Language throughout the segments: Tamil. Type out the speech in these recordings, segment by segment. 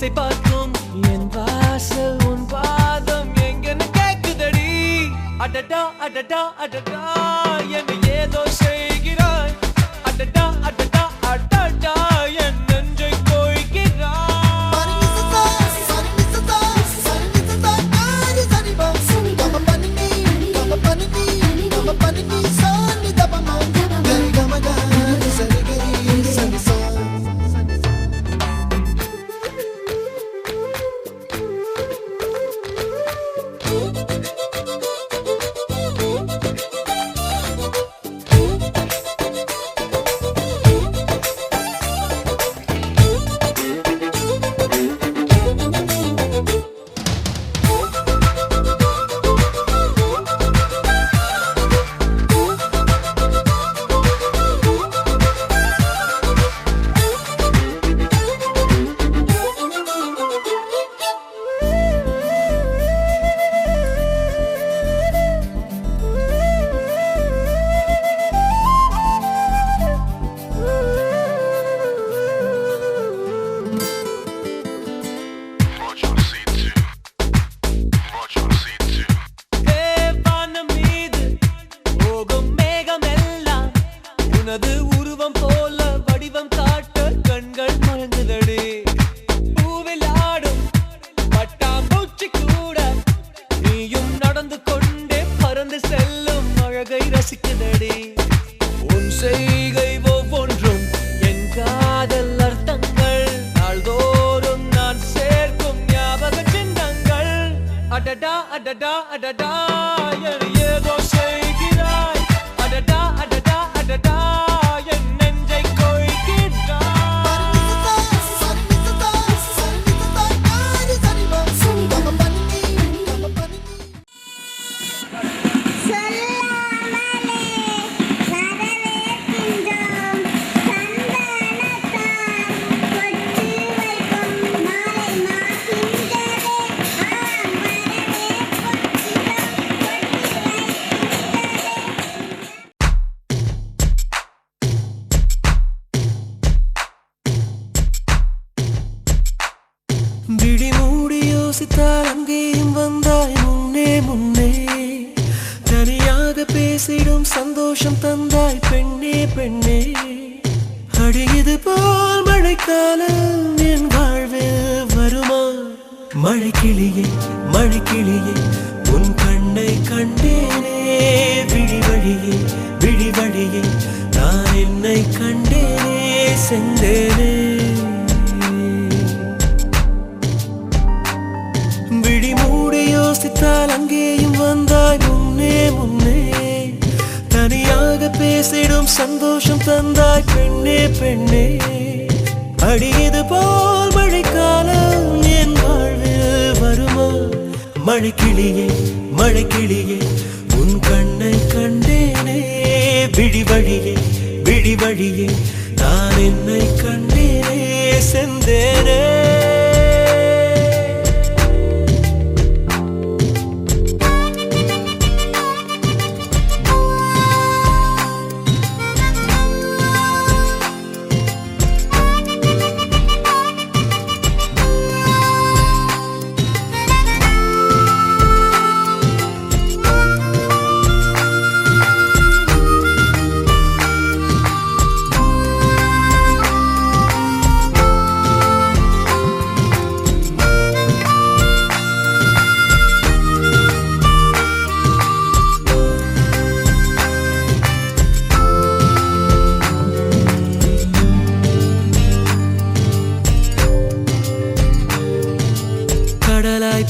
திசை பார்க்கும் என் வாசல் உன் பாதம் எங்கன்னு கேக்குதடி. அடடா அடடா அடடா என்னை ஏதோ செய்கிறாய். அடடா அடடா அடடா என் நெஞ்சை கோய்கிறாய். உனது உருவம் போல வடிவம் காட்ட கண்கள் மயங்குதடி. பூவில் ஆடும் பட்டாம்பூச்சி கூட நீயும் நடந்து கொண்டே பறந்து செல்லும் அழகை ரசிக்குதடி. உன் செய்கை ஒவ்வொன்றும் என் காதல் அர்த்தங்கள். நாள்தோறும் நான் சேர்க்கும் ஞாபக சின்னங்கள். அடடா அடடா அடடா ஏதோ செய்கிறாய். அடடா அடடா அடடா என் நெஞ்சை கோய்கிறாய். விழி மூடி யோசித்தால் அங்கேயும் வந்தாய் முன்னே முன்னே. தனியாக பேசிடும் சந்தோஷம் தந்தாய் பெண்ணே பெண்ணே. அடியது போல் மழைக்காலம் என் வாழ்வில் வருமா? மழைக்கிளியே மழைக்கிளியே உன் கண்ணை கண்டேனே. விழி வழியே விழி வழியே நான் என்னை கண்டேனே சென்றேனே. விழி மூடி யோசித்தால் அங்கேயும் வந்தாய் முன்னே முன்னே. தனியாக பேசிடும் சந்தோஷம் தந்தாய் பெண்ணே பெண்ணே. அடியது போல் மழைக்காலம் என் வாழ்வில் வருமா? மழைக்கிளியே மழைக்கிளியே உன் கண்ணை கண்டேனே. விழி வழியே விழி வழியே நான் என்னை கண்டேனே சென்றேனே.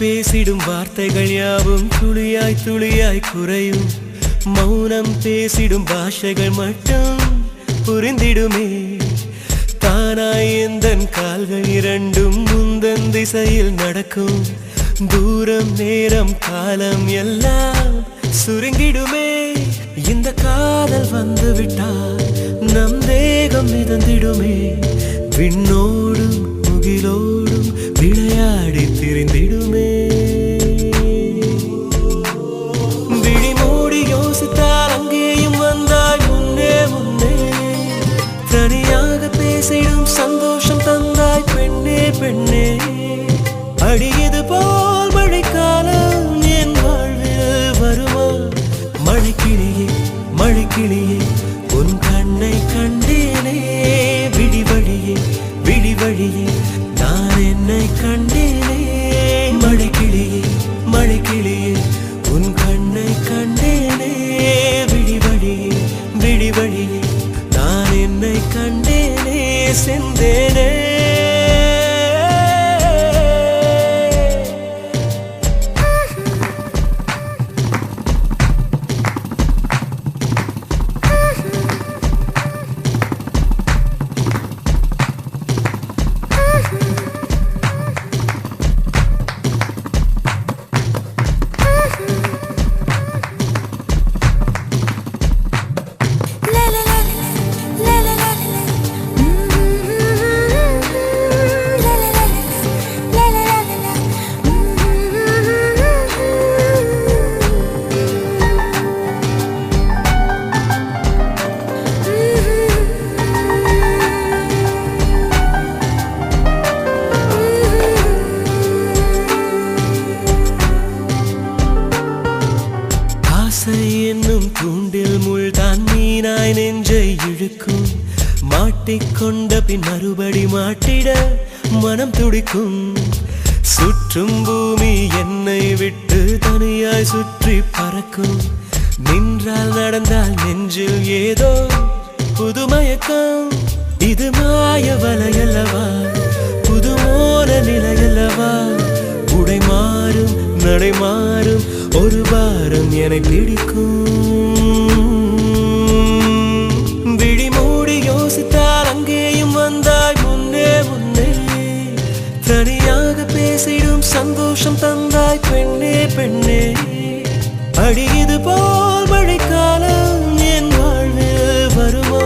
பேசிடும் வார்த்தைகள் யாவும் துளியாய் துளியாய் குறையும். மௌனம் பேசிடும் பாஷைகள் மட்டும் புரிந்திடுமே. தானாய் எந்தன் கால்கள் இரண்டும் முந்தன் திசையில் நடக்கும். தூரம் நேரம் காலம் எல்லாம் சுருங்கிடுமே. இந்த காதல் வந்து விட்டால் நம் தேகம் மிதந்திடுமே. விண்ணோடும் முகிலோடும் விளையாடி திரிந்திடுமே. விழி மூடி யோசித்தால் அங்கேயும் வந்தாய் முன்னே முன்னே. தனியாக பேசிடும் சந்தோஷம் தந்தாய் பெண்ணே பெண்ணே. கண்டேனே விழி வழியே விழி வழியே நான் என்னை கண்டேனே மழை கிளியே மழை கிளியே உன் கண்ணை கண்டேனே விழி வழியே விழி வழியே நான் என்னை கண்டேனே செந்தேனே என்னும் தூண்டில் முள்தான் மீனாய் நெஞ்சை இழுக்கும் மாட்டிக்கொண்ட பின் மறுபடி மாட்டிட மனம் துடிக்கும் சுற்றும் பூமி என்னை விட்டு தனியாய் சுற்றி பறக்கும் நின்றால் நடந்தால் நெஞ்சில் ஏதோ புதுமயக்கம் இது மாய வலையல்லவா புதுமோன நிலையல்லவா உடை மாறும் நடை மாறும் ஒரு வாரம் என்னை பிடிக்கும் விழி மூடி யோசித்தால் அங்கேயும் வந்தாய் முன்னே முன்னே தனியாக பேசிடும் சந்தோஷம் தந்தாய் பெண்ணே பெண்ணே அடி இது போல் மழைக்காலம் என் வாழ்வில் வருமா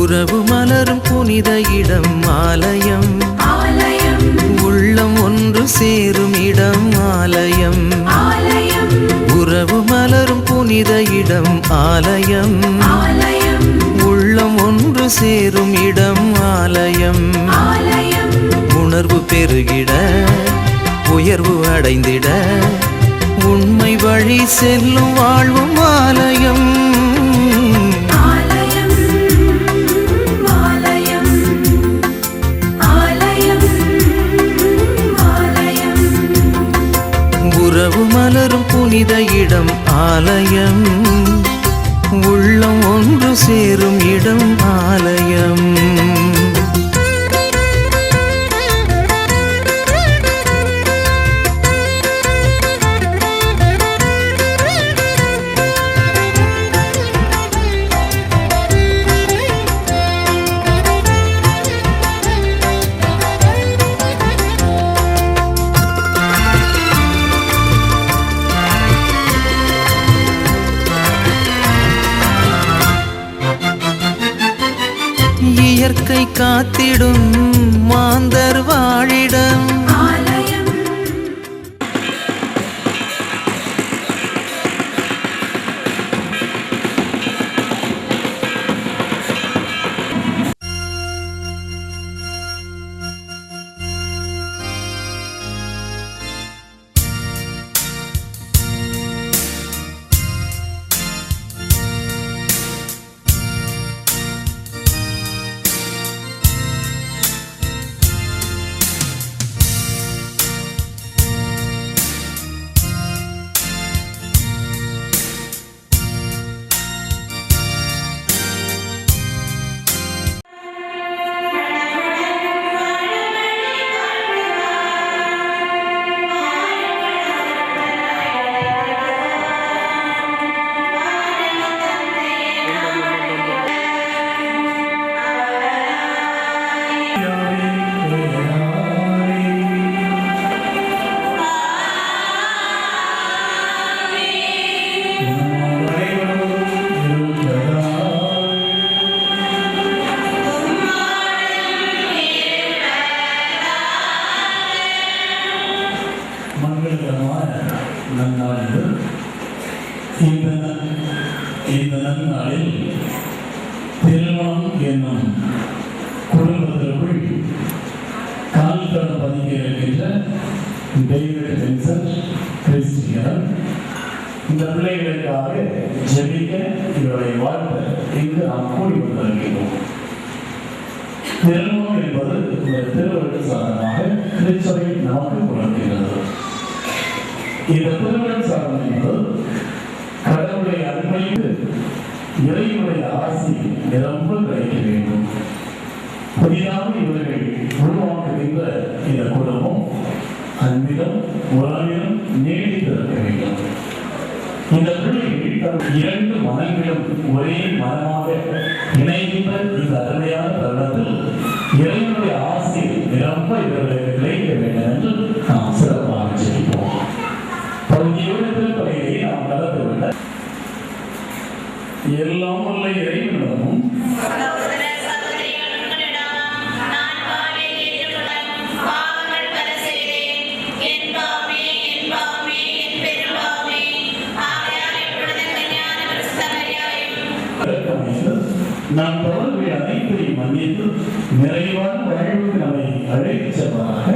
உறவு மலரும் புனித இடம் ஆலயம், உள்ளம் ஒன்று சேரும் இடம் ஆலயம். உறவு மலரும் புனித இடம் ஆலயம், உள்ளம் ஒன்று சேரும் இடம் ஆலயம். உணர்வு பெருகிட உயர்வு அடைந்திட உண்மை வழி செல்லும் வாழ்வும் ஆலயம். உறவு மலரும் புனித இடம் ஆலயம், உள்ளம் ஒன்று சேரும் இடம் ஆலயம். இயற்கை காத்திடும் மாந்தர் வாழிடம், இந்த நன்னாளில் திருமணம் என்னும் குடும்பத்திற்குள் கால் தட பதிக்க இருக்கின்ற டேவிட் வின்சென்ட் கிறிஸ்டியன் இந்த பிள்ளைகளுக்காக ஜெபிக்க இவருடைய வாழ்க்கை இங்கு நாம் கூடி வந்திருக்கிறோம். திருமணம் என்பது இந்த திருவருட சாதனமாக திருச்சபை நமக்கு உணர்த்துகிறது. இந்த திருவருட சாதனம் என்பது கடவுளுடைய அன்பைக்கு இறைவனுடைய ஆசி நிரம்ப கிடைக்க வேண்டும். புதிதாக இவர்கள் உருவாக்குகின்ற இந்த குடும்பம் அன்பிலும் உறவிலும் நீடித்திருக்க வேண்டும். இந்த பிள்ளைகள் இரண்டு மனங்களும் ஒரே மனமாக இணைகின்ற இந்த அருமையான தருணத்தில் இறைவனுடைய ஆசி நிரம்ப இவர்களுக்கு கிடைக்க வேண்டும் என்று நாம் சிறப்பாக ஜெபிப்போம். பகுதியோடு திருப்பதியை நாம் கலந்துவிட எல்லாம் உள்ள இறைவனிடமும் நாம் தொடர்புடைய அனைத்தையும் மன்னித்து நிறைவான வாழ்வுக்கு நம்மை அழைத்துச் செல்வதாக.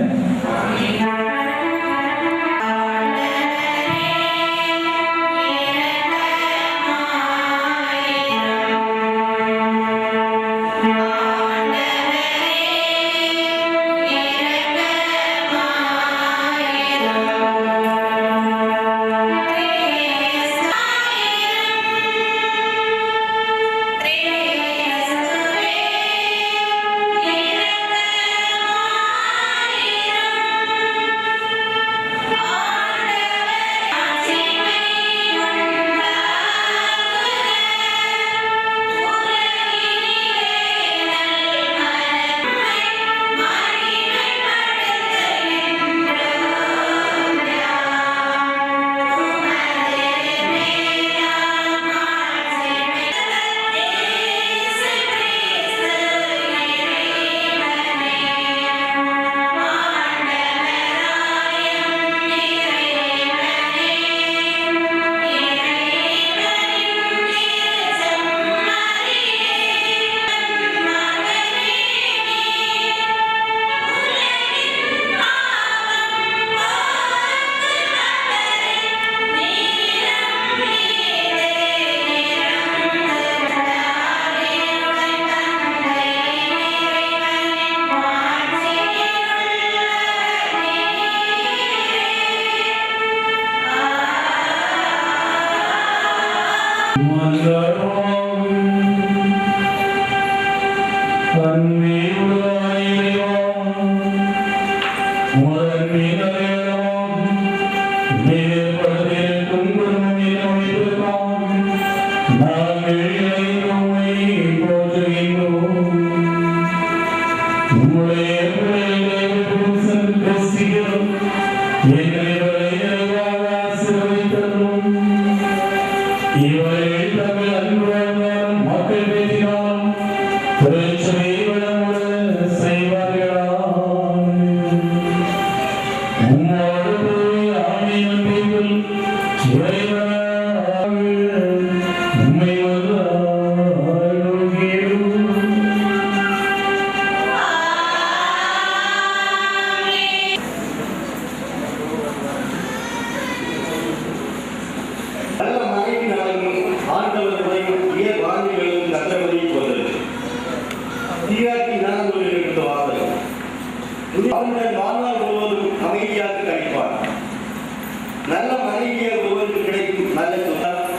நல்ல மனைவியை ஒருவருக்கு கிடைக்கும் நல்ல சொந்தம்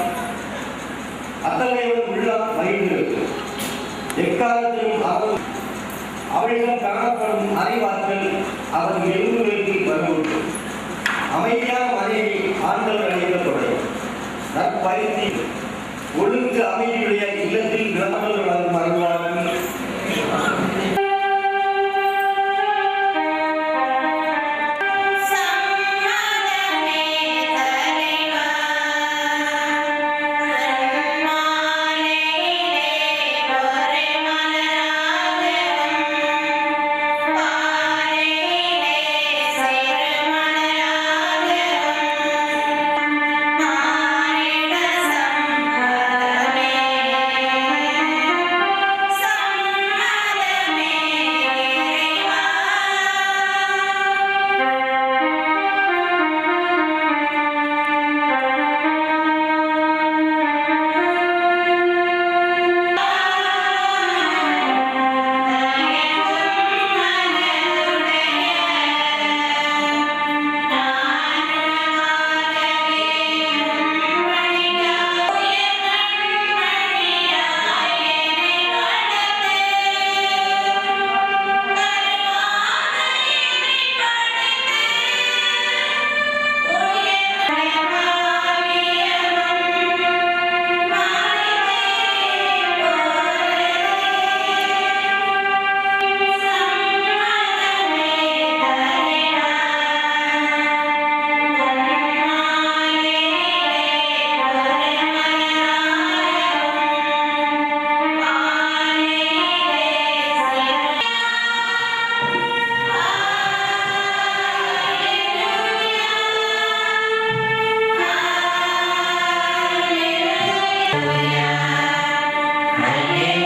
அத்தகைய உள்ள மகிழ்ந்து எக்காலத்திலும் அவளிடம் காணப்படும் அறிவாற்றல் அவன் எழுதுவதற்கு வருவது அமைதியான மனைவி ஆண்டவர் அழைக்கப்படும் நற்பயிற்சி ஒழுங்கு அமைதியுடைய இல்லத்தில் நிரம்பர்கள் மறைவாளர்கள் Hallelujah.